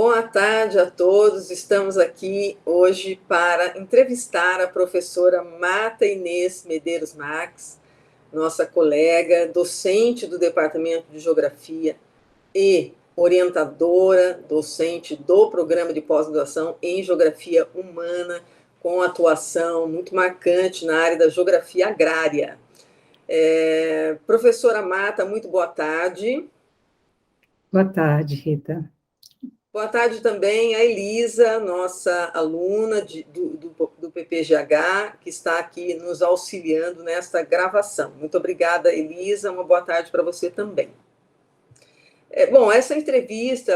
Boa tarde a todos. Estamos aqui hoje para entrevistar a professora Marta Inês Medeiros Marques, nossa colega, docente do Departamento de Geografia e orientadora docente do programa de pós-graduação em Geografia Humana, com atuação muito marcante na área da geografia agrária. Professora Marta, muito boa tarde. Boa tarde, Rita. Boa tarde também a Elisa, nossa aluna do PPGH, que está aqui nos auxiliando nesta gravação. Muito obrigada, Elisa. Uma boa tarde para você também. Bom, essa entrevista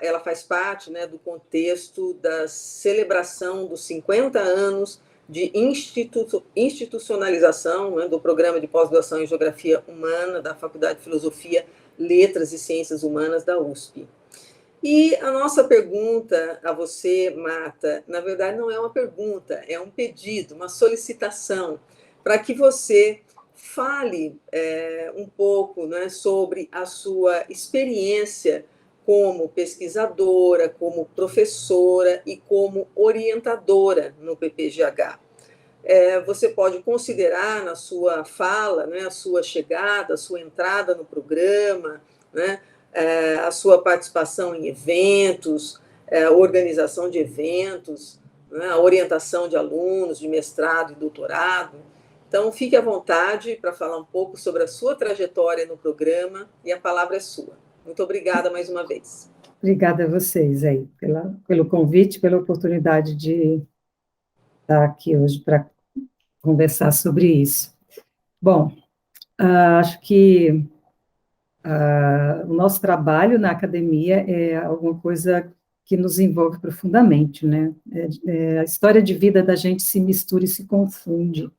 ela faz parte, né, do contexto da celebração dos 50 anos de institucionalização, né, do programa de pós-graduação em Geografia Humana da Faculdade de Filosofia, Letras e Ciências Humanas da USP. E a nossa pergunta a você, Marta, na verdade não é uma pergunta, é um pedido, uma solicitação, para que você fale um pouco, né, sobre a sua experiência como pesquisadora, como professora e como orientadora no PPGH. Você pode considerar na sua fala, né, a sua chegada, a sua entrada no programa, né, a sua participação em eventos, organização de eventos, né, a orientação de alunos de mestrado e doutorado. Então, fique à vontade para falar um pouco sobre a sua trajetória no programa e a palavra é sua. Muito obrigada mais uma vez. Obrigada a vocês aí pelo convite, pela oportunidade de estar aqui hoje para conversar sobre isso. Bom, acho que o nosso trabalho na academia é alguma coisa que nos envolve profundamente, né? A história de vida da gente se mistura e se confunde.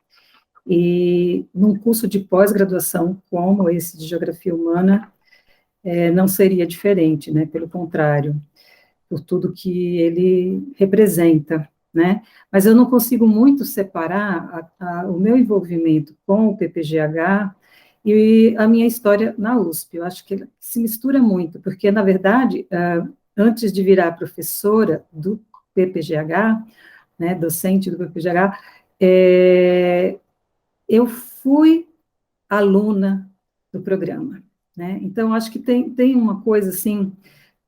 E num curso de pós-graduação como esse de Geografia Humana, não seria diferente, né? Pelo contrário, por tudo que ele representa, né? Mas eu não consigo muito separar o meu envolvimento com o PPGH e a minha história na USP. Eu acho que ele se mistura muito, porque, na verdade, antes de virar professora do PPGH, né, docente do PPGH, eu fui aluna do programa, né? Então, acho que tem uma coisa, assim,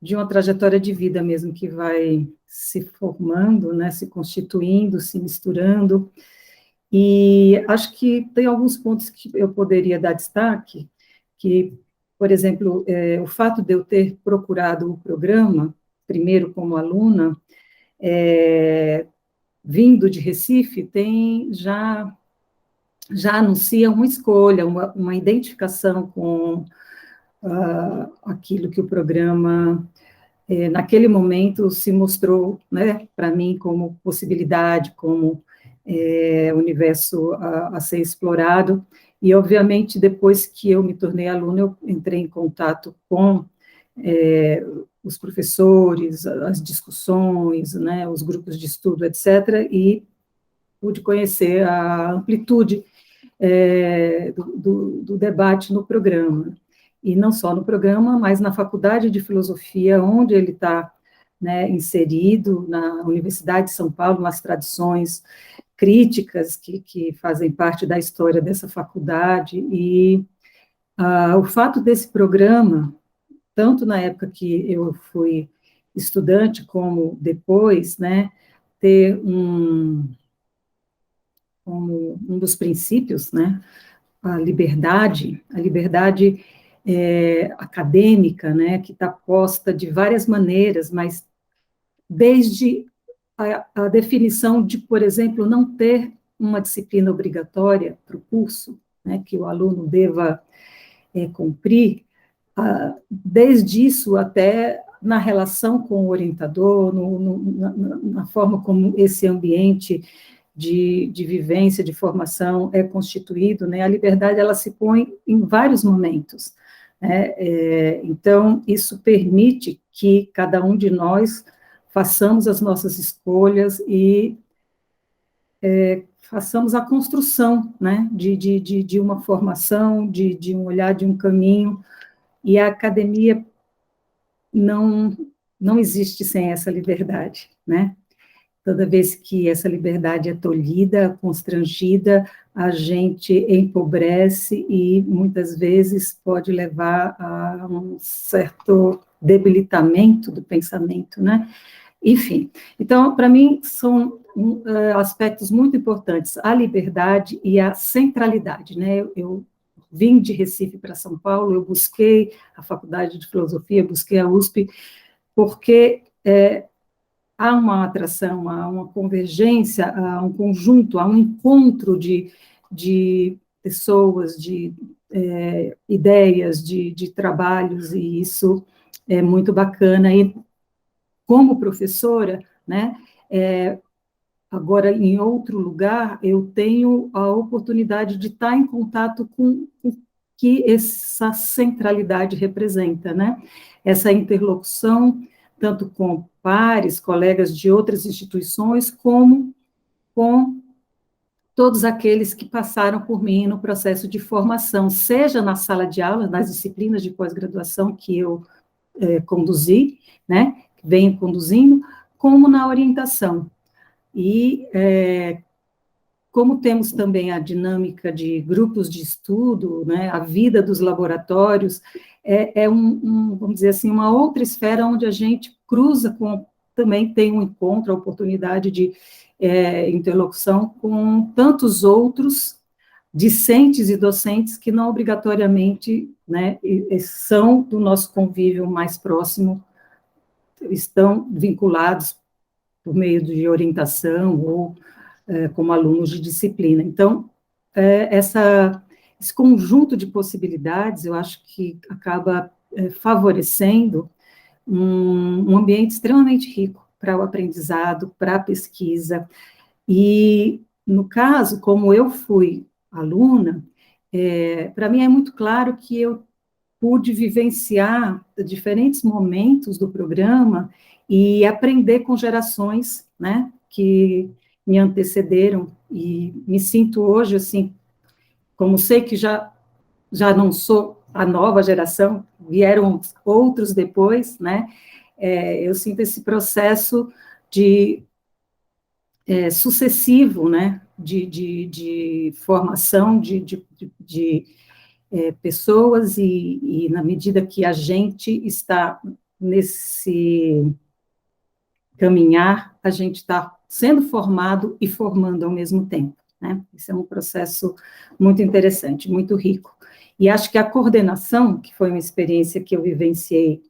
de uma trajetória de vida mesmo que vai se formando, né, se constituindo, se misturando, e acho que tem alguns pontos que eu poderia dar destaque, que, por exemplo, o fato de eu ter procurado o programa, primeiro como aluna, vindo de Recife, já anuncia uma escolha, uma identificação com aquilo que o programa naquele momento se mostrou, né, para mim como possibilidade, como universo a ser explorado, e obviamente depois que eu me tornei aluna, eu entrei em contato com os professores, as discussões, né, os grupos de estudo, etc., e pude conhecer a amplitude do debate no programa. E não só no programa, mas na Faculdade de Filosofia, onde ele está, né, inserido, na Universidade de São Paulo, nas tradições críticas que fazem parte da história dessa faculdade, e o fato desse programa, tanto na época que eu fui estudante, como depois, né, ter como um dos princípios, né, a liberdade acadêmica, né, que está posta de várias maneiras, mas desde a definição de, por exemplo, não ter uma disciplina obrigatória para o curso, né, que o aluno deva cumprir, desde isso até na relação com o orientador, na forma como esse ambiente de vivência, de formação é constituído, né, a liberdade ela se põe em vários momentos, né, então isso permite que cada um de nós façamos as nossas escolhas e façamos a construção, né, de uma formação, de um olhar, de um caminho, e a academia não não existe sem essa liberdade, né? Toda vez que essa liberdade é tolhida, constrangida, a gente empobrece e muitas vezes pode levar a um certo debilitamento do pensamento, né? Enfim, então, para mim, são aspectos muito importantes, a liberdade e a centralidade, né? Eu vim de Recife para São Paulo, eu busquei a Faculdade de Filosofia, busquei a USP, porque há uma atração, há uma convergência, há um conjunto, há um encontro de pessoas, de ideias, de trabalhos, e isso é muito bacana. E, como professora, né, agora em outro lugar, eu tenho a oportunidade de estar em contato com o que essa centralidade representa, né? Essa interlocução, tanto com pares, colegas de outras instituições, como com todos aqueles que passaram por mim no processo de formação, seja na sala de aula, nas disciplinas de pós-graduação que eu conduzi, né, venho conduzindo, como na orientação. E como temos também a dinâmica de grupos de estudo, né, a vida dos laboratórios, vamos dizer assim, uma outra esfera onde a gente cruza com, também tem um encontro, a oportunidade de interlocução com tantos outros discentes e docentes que não obrigatoriamente, né, são do nosso convívio mais próximo, estão vinculados por meio de orientação ou como alunos de disciplina. Então, esse conjunto de possibilidades, eu acho que acaba favorecendo um ambiente extremamente rico para o aprendizado, para a pesquisa. E, no caso, como eu fui aluna, para mim é muito claro que eu pude vivenciar diferentes momentos do programa e aprender com gerações, né, que me antecederam, e me sinto hoje, assim, como sei que já não sou a nova geração, vieram outros depois, né, eu sinto esse processo de sucessivo, né, de formação de pessoas, e na medida que a gente está nesse caminhar, a gente está sendo formado e formando ao mesmo tempo, né? Esse é um processo muito interessante, muito rico. E acho que a coordenação, que foi uma experiência que eu vivenciei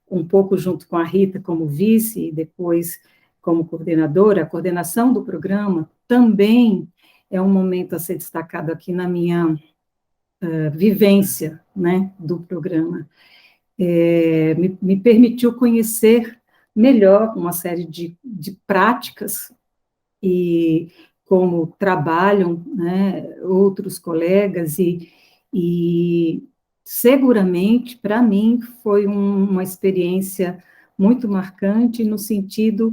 um pouco junto com a Rita como vice e depois como coordenadora, a coordenação do programa também é um momento a ser destacado aqui na minha vivência, né, do programa. Me permitiu conhecer melhor uma série de práticas e como trabalham, né, outros colegas, e seguramente, para mim, foi uma experiência muito marcante no sentido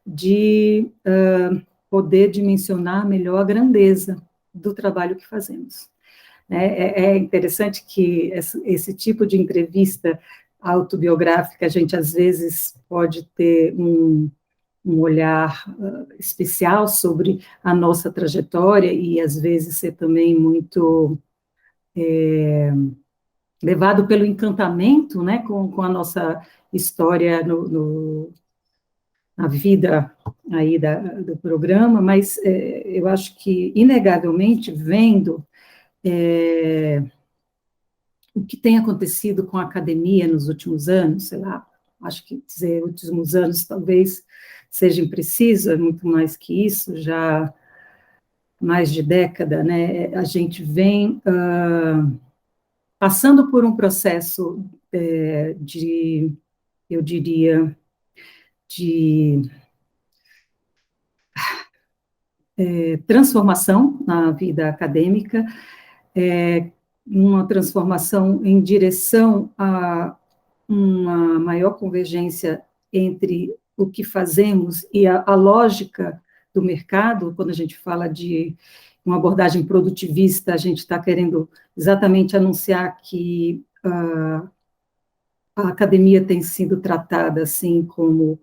de poder dimensionar melhor a grandeza do trabalho que fazemos. É interessante que esse tipo de entrevista autobiográfica, a gente às vezes pode ter um olhar especial sobre a nossa trajetória e às vezes ser também muito levado pelo encantamento, né, com a nossa história na vida aí do programa, mas eu acho que, inegavelmente, vendo o que tem acontecido com a academia nos últimos anos, sei lá, acho que dizer últimos anos talvez seja impreciso, é muito mais que isso, já mais de década, né, a gente vem passando por um processo eu diria, de transformação na vida acadêmica, uma transformação em direção a uma maior convergência entre o que fazemos e a lógica do mercado. Quando a gente fala de uma abordagem produtivista, a gente está querendo exatamente anunciar que a academia tem sido tratada, assim como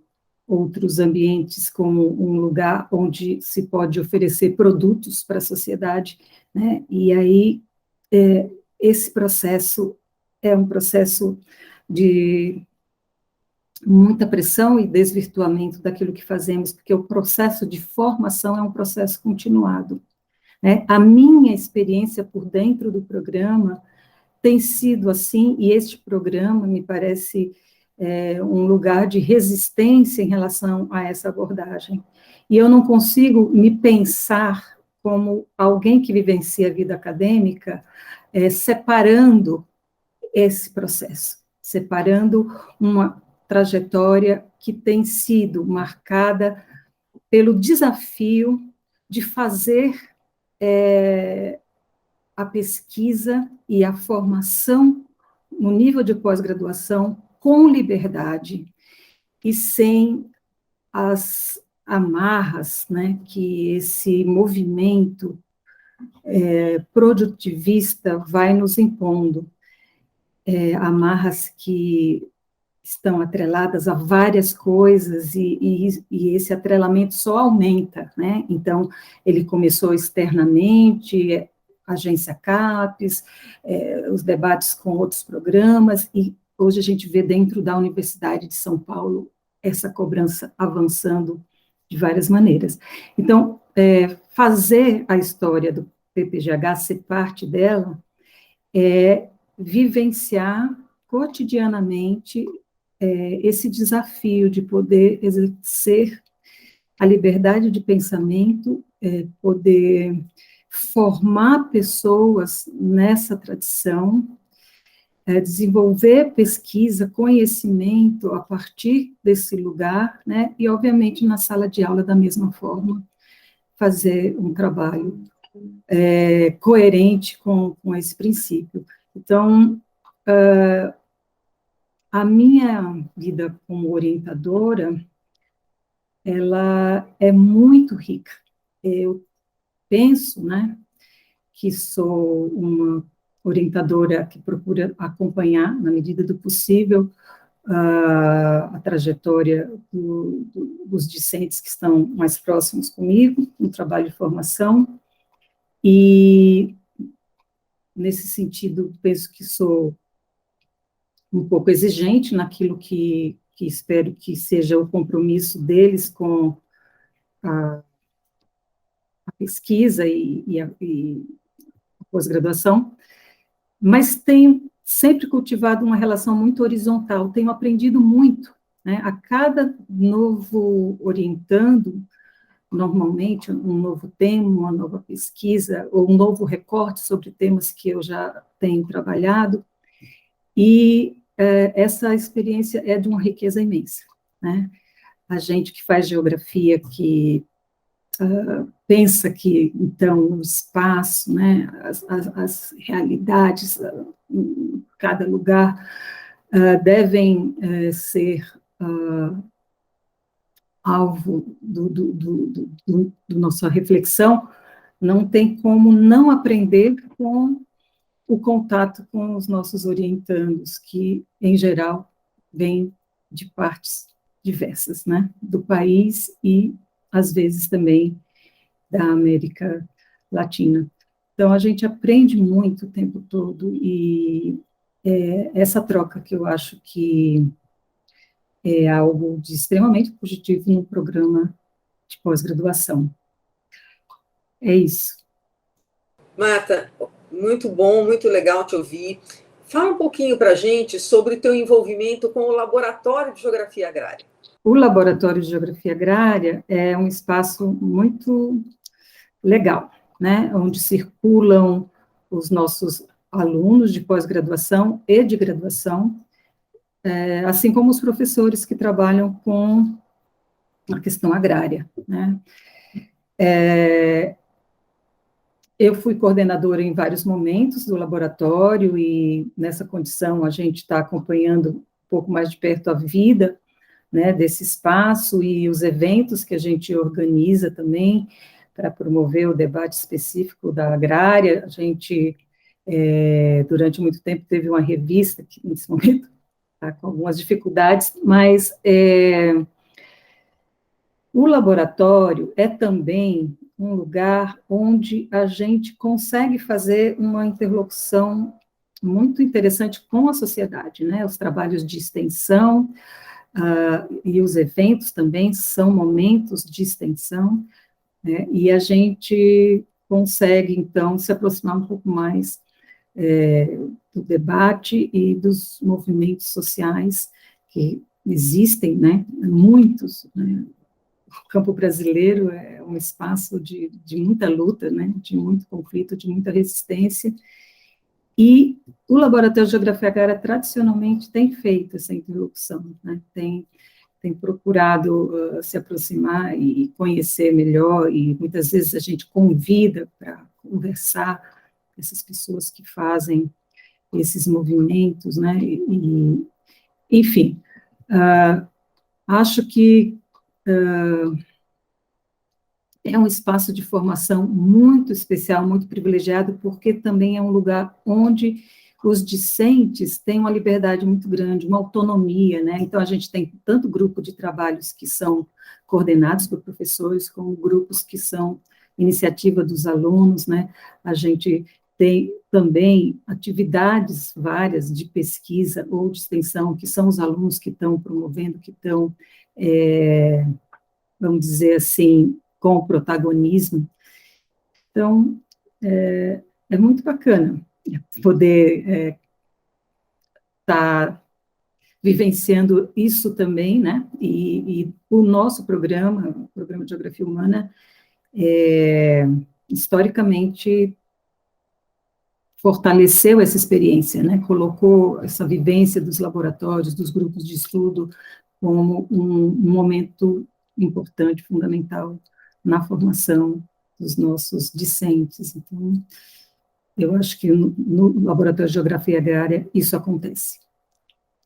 outros ambientes, como um lugar onde se pode oferecer produtos para a sociedade, né? E aí, esse processo é um processo de muita pressão e desvirtuamento daquilo que fazemos, porque o processo de formação é um processo continuado, né? A minha experiência por dentro do programa tem sido assim, e este programa me parece um lugar de resistência em relação a essa abordagem. E eu não consigo me pensar como alguém que vivencia a vida acadêmica, separando esse processo, separando uma trajetória que tem sido marcada pelo desafio de fazer a pesquisa e a formação no nível de pós-graduação com liberdade e sem as amarras, né, que esse movimento produtivista vai nos impondo, amarras que estão atreladas a várias coisas, e esse atrelamento só aumenta, né? Então, ele começou externamente, agência CAPES, os debates com outros programas, e hoje a gente vê dentro da Universidade de São Paulo essa cobrança avançando de várias maneiras. Então, fazer a história do PPGH, ser parte dela, é vivenciar cotidianamente esse desafio de poder exercer a liberdade de pensamento, poder formar pessoas nessa tradição, desenvolver pesquisa, conhecimento a partir desse lugar, né, e, obviamente, na sala de aula, da mesma forma, fazer um trabalho coerente com esse princípio. Então, a minha vida como orientadora, ela é muito rica. Eu penso, né, que sou uma orientadora que procura acompanhar, na medida do possível, a trajetória dos discentes que estão mais próximos comigo, no trabalho de formação, e, nesse sentido, penso que sou um pouco exigente naquilo que espero que seja o compromisso deles com a pesquisa e a pós-graduação, mas tenho sempre cultivado uma relação muito horizontal, tenho aprendido muito, né? A cada novo orientando, normalmente, um novo tema, uma nova pesquisa, ou um novo recorte sobre temas que eu já tenho trabalhado, e essa experiência é de uma riqueza imensa, né? A gente que faz geografia, que pensa que, então, o espaço, né, as realidades em cada lugar devem ser alvo do nossa reflexão, não tem como não aprender com o contato com os nossos orientandos, que, em geral, vêm de partes diversas, né, do país e, às vezes, também da América Latina. Então, a gente aprende muito o tempo todo, e essa troca que eu acho que é algo de extremamente positivo no programa de pós-graduação. É isso. Marta, muito bom, muito legal te ouvir. Fala um pouquinho para a gente sobre o teu envolvimento com o Laboratório de Geografia Agrária. O Laboratório de Geografia Agrária é um espaço muito legal, né, onde circulam os nossos alunos de pós-graduação e de graduação, assim como os professores que trabalham com a questão agrária, né. Eu fui coordenadora em vários momentos do laboratório, e, nessa condição, a gente está acompanhando um pouco mais de perto a vida, né, desse espaço e os eventos que a gente organiza também para promover o debate específico da agrária. A gente, durante muito tempo, teve uma revista, que nesse momento está com algumas dificuldades, mas o laboratório é também um lugar onde a gente consegue fazer uma interlocução muito interessante com a sociedade, né? Os trabalhos de extensão e os eventos também são momentos de extensão, né? E a gente consegue, então, se aproximar um pouco mais do debate e dos movimentos sociais que existem, né? Muitos, né? O campo brasileiro é um espaço de muita luta, né? De muito conflito, de muita resistência, e o Laboratório de Geografia Agrária, tradicionalmente, tem feito essa interlocução, né? Tem procurado se aproximar e conhecer melhor, e muitas vezes a gente convida para conversar com essas pessoas que fazem esses movimentos, né? Enfim, acho que é um espaço de formação muito especial, muito privilegiado, porque também é um lugar onde os discentes têm uma liberdade muito grande, uma autonomia, né? Então, a gente tem tanto grupo de trabalhos que são coordenados por professores, como grupos que são iniciativa dos alunos, né? A gente tem também atividades várias de pesquisa ou de extensão, que são os alunos que estão promovendo, que estão, vamos dizer assim, com protagonismo. Então, é muito bacana poder estar vivenciando isso também, né? E o nosso programa, o Programa de Geografia Humana, historicamente fortaleceu essa experiência, né? Colocou essa vivência dos laboratórios, dos grupos de estudo, como um momento importante, fundamental na formação dos nossos discentes. Então, eu acho que no Laboratório de Geografia Agrária isso acontece,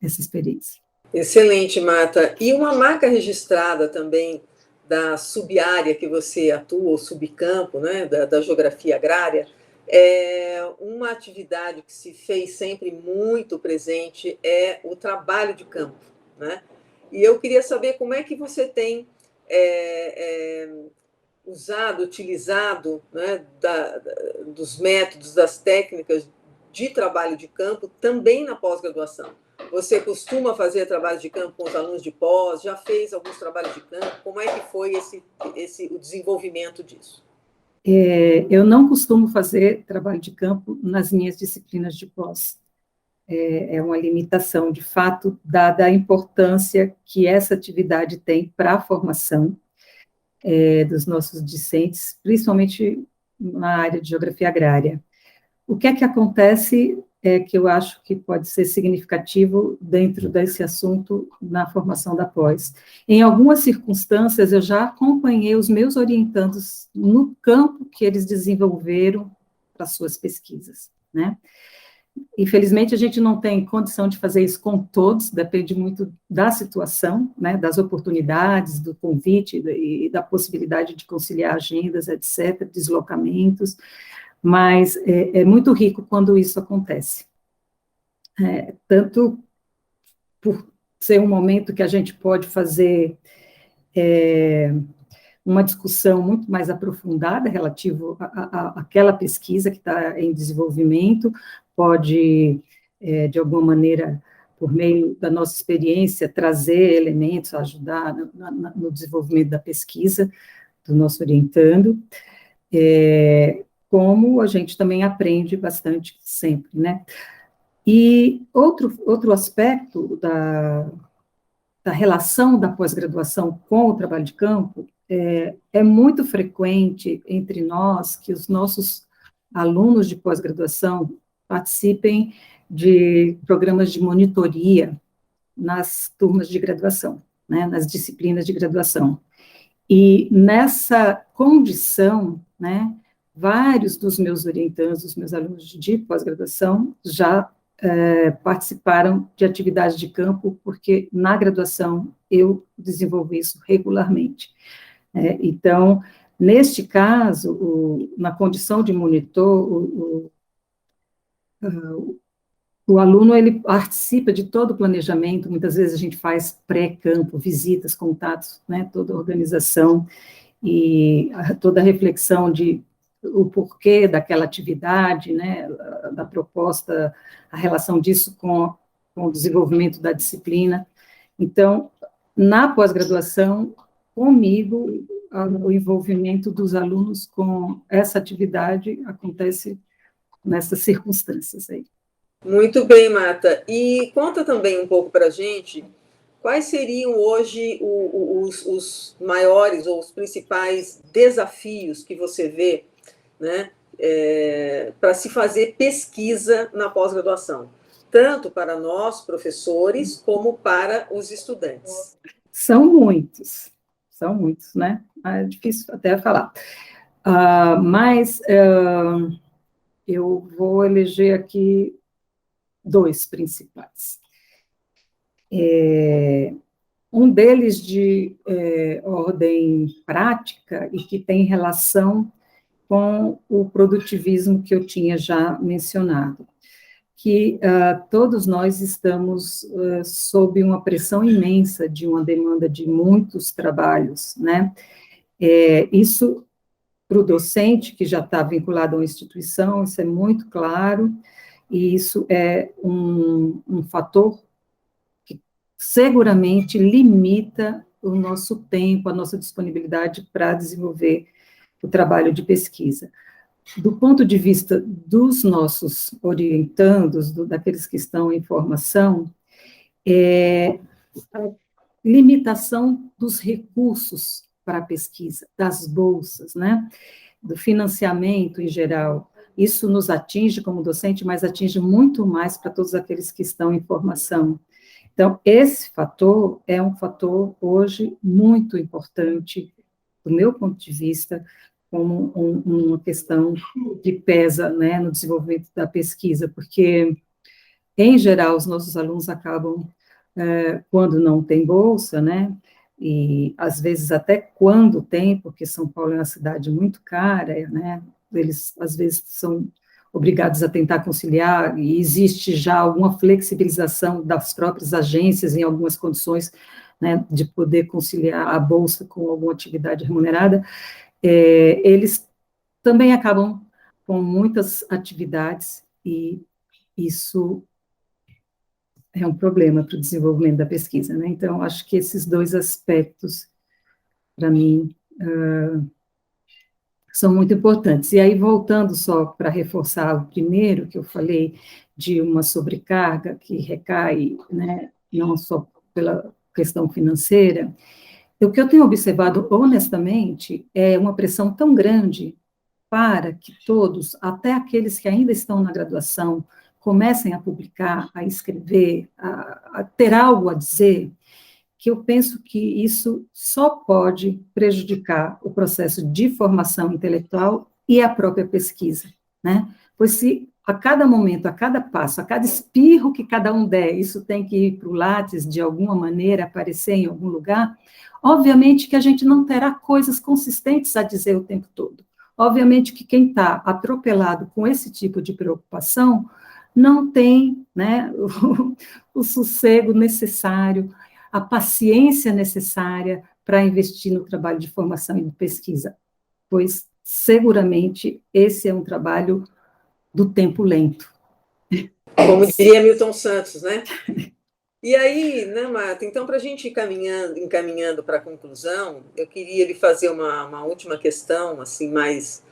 essa experiência. Excelente, Marta. E uma marca registrada também da subárea que você atua, ou subcampo, né, da geografia agrária, é uma atividade que se fez sempre muito presente, é o trabalho de campo, né? E eu queria saber como é que você tem usado, utilizado, né, dos métodos, das técnicas de trabalho de campo também na pós-graduação. Você costuma fazer trabalho de campo com os alunos de pós? Já fez alguns trabalhos de campo? Como é que foi o desenvolvimento disso? Eu não costumo fazer trabalho de campo nas minhas disciplinas de pós. É uma limitação, de fato, dada a importância que essa atividade tem para a formação dos nossos discentes, principalmente na área de geografia agrária. O que é que acontece que eu acho que pode ser significativo dentro desse assunto na formação da pós. Em algumas circunstâncias, eu já acompanhei os meus orientandos no campo que eles desenvolveram para suas pesquisas, né? Infelizmente, a gente não tem condição de fazer isso com todos, depende muito da situação, né, das oportunidades, do convite e da possibilidade de conciliar agendas, etc., deslocamentos, mas é muito rico quando isso acontece. Tanto por ser um momento que a gente pode fazer uma discussão muito mais aprofundada relativo àquela pesquisa que está em desenvolvimento, pode, de alguma maneira, por meio da nossa experiência, trazer elementos, ajudar no desenvolvimento da pesquisa do nosso orientando, como a gente também aprende bastante sempre, né? E outro aspecto da relação da pós-graduação com o trabalho de campo é muito frequente entre nós que os nossos alunos de pós-graduação participem de programas de monitoria nas turmas de graduação, né, nas disciplinas de graduação. E nessa condição, né, vários dos meus orientandos, dos meus alunos de pós-graduação, já participaram de atividades de campo, porque na graduação eu desenvolvi isso regularmente. Então, neste caso, na condição de monitor, o aluno, ele participa de todo o planejamento, muitas vezes a gente faz pré-campo, visitas, contatos, né, toda a organização e toda a reflexão de o porquê daquela atividade, né, da proposta, a relação disso com o desenvolvimento da disciplina. Então, na pós-graduação, comigo, o envolvimento dos alunos com essa atividade acontece nessas circunstâncias aí. Muito bem, Marta. E conta também um pouco para a gente quais seriam hoje os maiores ou os principais desafios que você vê, né, para se fazer pesquisa na pós-graduação, tanto para nós, professores, como para os estudantes. São muitos, né? É difícil até falar. Mas eu vou eleger aqui dois principais. Um deles de ordem prática e que tem relação com o produtivismo que eu tinha já mencionado, que todos nós estamos sob uma pressão imensa de uma demanda de muitos trabalhos, né? Isso, para o docente que já está vinculado a uma instituição, isso é muito claro, e isso é um fator que seguramente limita o nosso tempo, a nossa disponibilidade para desenvolver o trabalho de pesquisa. Do ponto de vista dos nossos orientandos, daqueles que estão em formação, a limitação dos recursos para a pesquisa, das bolsas, né, do financiamento em geral. Isso nos atinge como docente, mas atinge muito mais para todos aqueles que estão em formação. Então, esse fator é um fator hoje muito importante, do meu ponto de vista, como uma questão que pesa, né, no desenvolvimento da pesquisa, porque, em geral, os nossos alunos acabam, quando não tem bolsa, né, e às vezes até quando tem, porque São Paulo é uma cidade muito cara, né, eles às vezes são obrigados a tentar conciliar, e existe já alguma flexibilização das próprias agências em algumas condições, né, de poder conciliar a bolsa com alguma atividade remunerada, eles também acabam com muitas atividades, e isso é um problema para o desenvolvimento da pesquisa, né? Então, acho que esses dois aspectos, para mim, são muito importantes. E aí, voltando só para reforçar o primeiro que eu falei, de uma sobrecarga que recai, né, não só pela questão financeira, o que eu tenho observado, honestamente, é uma pressão tão grande para que todos, até aqueles que ainda estão na graduação, comecem a publicar, a escrever, a ter algo a dizer, que eu penso que isso só pode prejudicar o processo de formação intelectual e a própria pesquisa, né? Pois se a cada momento, a cada passo, a cada espirro que cada um der, isso tem que ir para o Lattes, de alguma maneira, aparecer em algum lugar, obviamente que a gente não terá coisas consistentes a dizer o tempo todo. Obviamente que quem está atropelado com esse tipo de preocupação não tem, né, o sossego necessário, a paciência necessária para investir no trabalho de formação e de pesquisa, pois seguramente esse é um trabalho do tempo lento. Como diria Milton Santos, né? E aí, né, Marta, então, para a gente ir encaminhando para a conclusão, eu queria lhe fazer uma última questão, assim, mais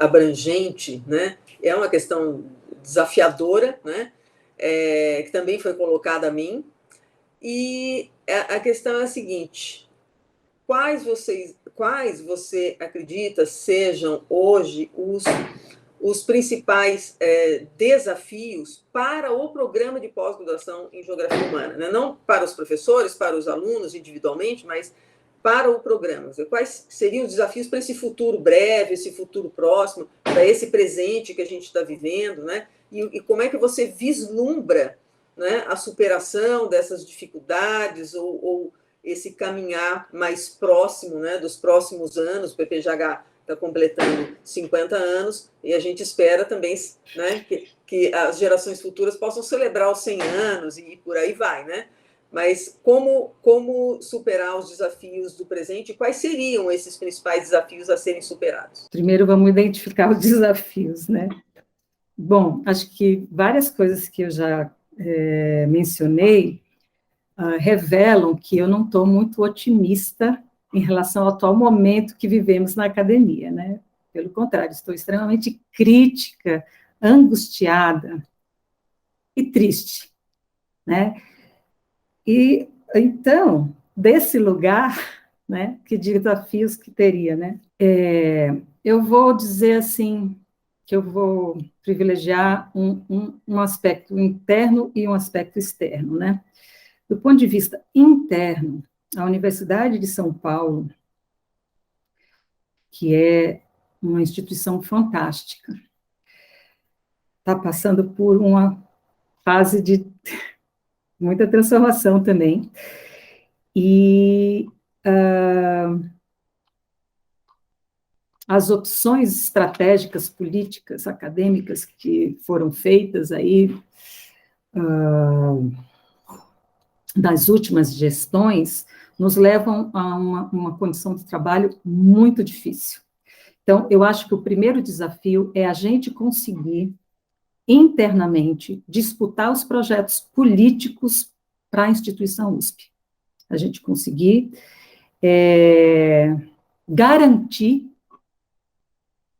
abrangente, né? É uma questão desafiadora, né? Que também foi colocada a mim, e a questão é a seguinte: quais você acredita sejam hoje os principais desafios para o programa de pós-graduação em Geografia Humana, né? Não para os professores, para os alunos individualmente, mas para o programa. Quais seriam os desafios para esse futuro breve, esse futuro próximo, para esse presente que a gente está vivendo, né? E como é que você vislumbra, né, a superação dessas dificuldades ou esse caminhar mais próximo, né, dos próximos anos? O PPGH está completando 50 anos, e a gente espera também, né, que as gerações futuras possam celebrar os 100 anos e por aí vai, né? Mas como superar os desafios do presente? Quais seriam esses principais desafios a serem superados? Primeiro, vamos identificar os desafios, né? Bom, acho que várias coisas que eu já mencionei revelam que eu não estou muito otimista em relação ao atual momento que vivemos na academia, né? Pelo contrário, estou extremamente crítica, angustiada e triste, né? E, então, desse lugar, né, que desafios que teria, né? Eu vou dizer assim, que eu vou privilegiar um aspecto interno e um aspecto externo, né? Do ponto de vista interno, a Universidade de São Paulo, que é uma instituição fantástica, está passando por uma fase de muita transformação também, e as opções estratégicas, políticas, acadêmicas que foram feitas aí das últimas gestões nos levam a uma condição de trabalho muito difícil. Então, eu acho que o primeiro desafio é a gente conseguir, internamente, disputar os projetos políticos para a instituição USP. A gente conseguir garantir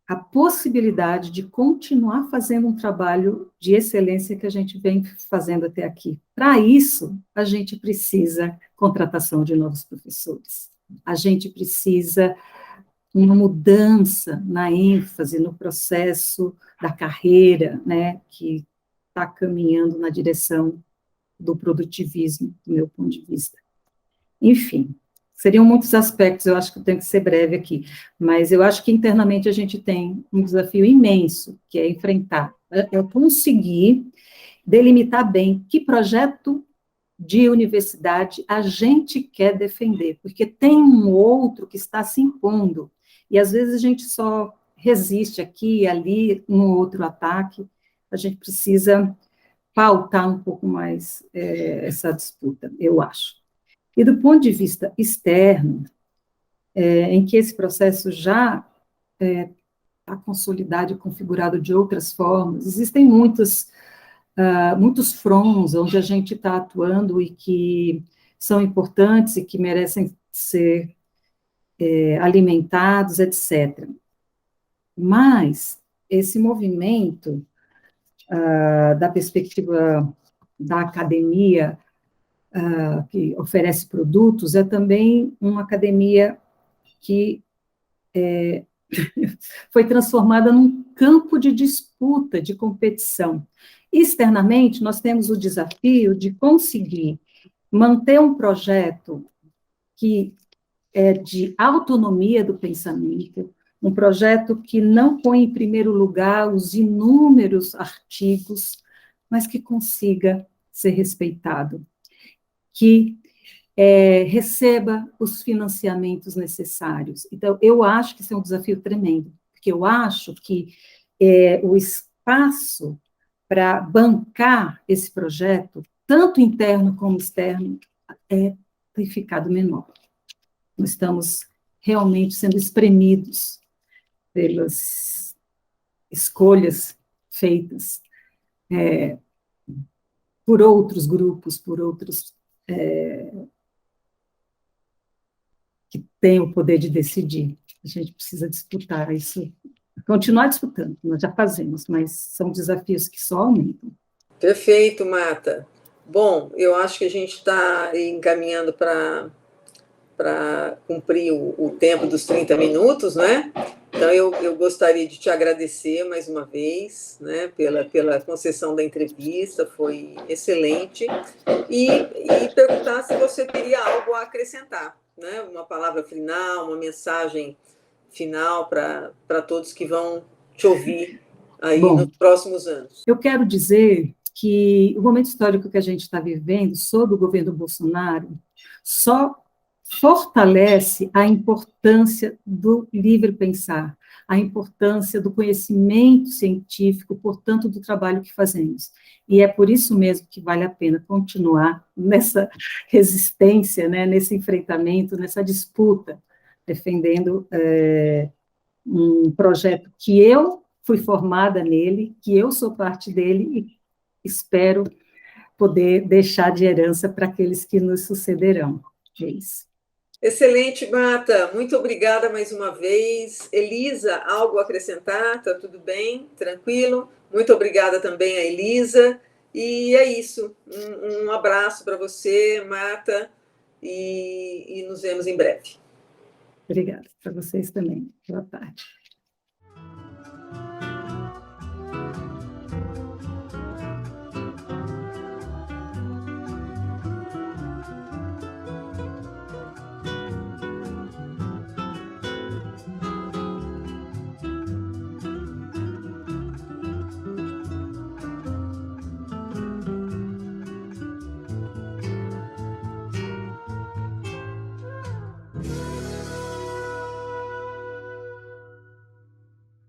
a possibilidade de continuar fazendo um trabalho de excelência que a gente vem fazendo até aqui. Para isso, a gente precisa contratação de novos professores. A gente precisa uma mudança na ênfase, no processo da carreira, né, que está caminhando na direção do produtivismo, do meu ponto de vista. Enfim, seriam muitos aspectos, eu acho que eu tenho que ser breve aqui, mas eu acho que internamente a gente tem um desafio imenso, que é enfrentar, eu conseguir delimitar bem que projeto de universidade a gente quer defender, porque tem um outro que está se impondo, e às vezes a gente só resiste aqui e ali, um outro ataque, a gente precisa pautar um pouco mais essa disputa, eu acho. E do ponto de vista externo, em que esse processo já está consolidado e configurado de outras formas, existem muitos fronts onde a gente está atuando e que são importantes e que merecem ser alimentados, etc. Mas esse movimento da perspectiva da academia que oferece produtos é também uma academia que foi transformada num campo de disputa, de competição. Externamente, nós temos o desafio de conseguir manter um projeto que é de autonomia do pensamento, um projeto que não põe em primeiro lugar os inúmeros artigos, mas que consiga ser respeitado, que receba os financiamentos necessários. Então, eu acho que isso é um desafio tremendo, porque eu acho que o espaço para bancar esse projeto, tanto interno como externo, tem ficado menor. Nós estamos realmente sendo espremidos pelas escolhas feitas por outros grupos, por outros que têm o poder de decidir. A gente precisa disputar isso, continuar disputando, nós já fazemos, mas são desafios que só aumentam. Perfeito, Marta. Bom, eu acho que a gente está encaminhando para cumprir o tempo dos 30 minutos, né? Então, eu gostaria de te agradecer mais uma vez, né, pela concessão da entrevista, foi excelente, e perguntar se você teria algo a acrescentar, né? Uma palavra final, uma mensagem final para todos que vão te ouvir aí nos próximos anos. Eu quero dizer que o momento histórico que a gente está vivendo, sob o governo Bolsonaro, só fortalece a importância do livre pensar, a importância do conhecimento científico, portanto, do trabalho que fazemos. E é por isso mesmo que vale a pena continuar nessa resistência, né, nesse enfrentamento, nessa disputa, defendendo um projeto que eu fui formada nele, que eu sou parte dele e espero poder deixar de herança para aqueles que nos sucederão. É isso. Excelente, Marta. Muito obrigada mais uma vez. Elisa, algo a acrescentar? Está tudo bem? Tranquilo? Muito obrigada também a Elisa. E é isso. Um abraço para você, Marta, e nos vemos em breve. Obrigada para vocês também. Boa tarde.